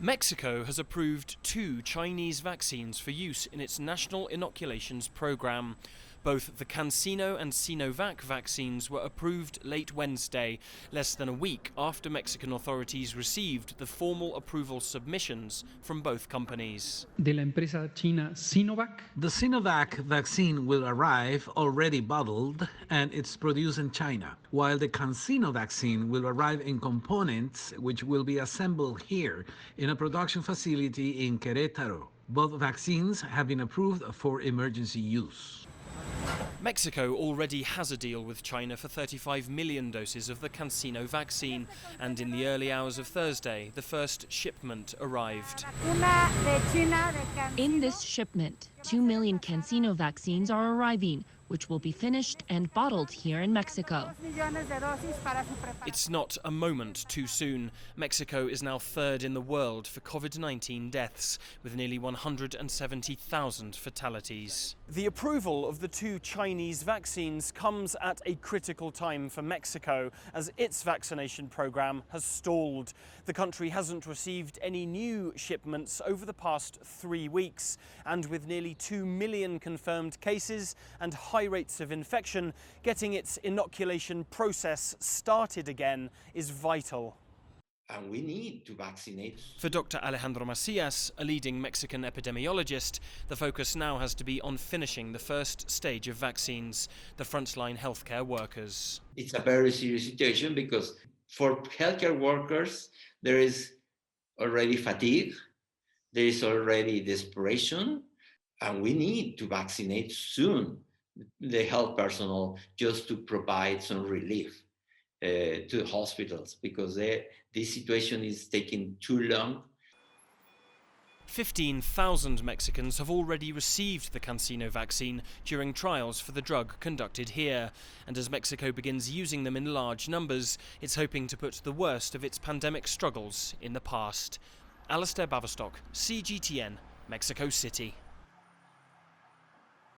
Mexico has approved 2 Chinese vaccines for use in its national inoculations program. Both the CanSino and Sinovac vaccines were approved late Wednesday, less than a week after Mexican authorities received the formal approval submissions from both companies. De la empresa china Sinovac. The Sinovac vaccine will arrive already bottled and it's produced in China, while the CanSino vaccine will arrive in components which will be assembled here in a production facility in Querétaro. Both vaccines have been approved for emergency use. Mexico already has a deal with China for 35 million doses of the CanSino vaccine, and in the early hours of Thursday, the first shipment arrived. In this shipment, 2 million CanSino vaccines are arriving, which will be finished and bottled here in Mexico. It's not a moment too soon. Mexico is now third in the world for COVID-19 deaths, with nearly 170,000 fatalities. The approval of the 2 Chinese vaccines comes at a critical time for Mexico, as its vaccination program has stalled. The country hasn't received any new shipments over the past 3 weeks, and with nearly 2 million confirmed cases and high rates of infection, getting its inoculation process started again is vital. And we need to vaccinate. For Dr. Alejandro Macias, a leading Mexican epidemiologist, the focus now has to be on finishing the first stage of vaccines, the frontline healthcare workers. It's a very serious situation because for healthcare workers, there is already fatigue, there is already desperation, and we need to vaccinate soon the health personnel just to provide some relief to the hospitals, because this situation is taking too long. 15,000 Mexicans have already received the CanSino vaccine during trials for the drug conducted here. And as Mexico begins using them in large numbers, it's hoping to put the worst of its pandemic struggles in the past. Alasdair, Baverstock, CGTN, Mexico City.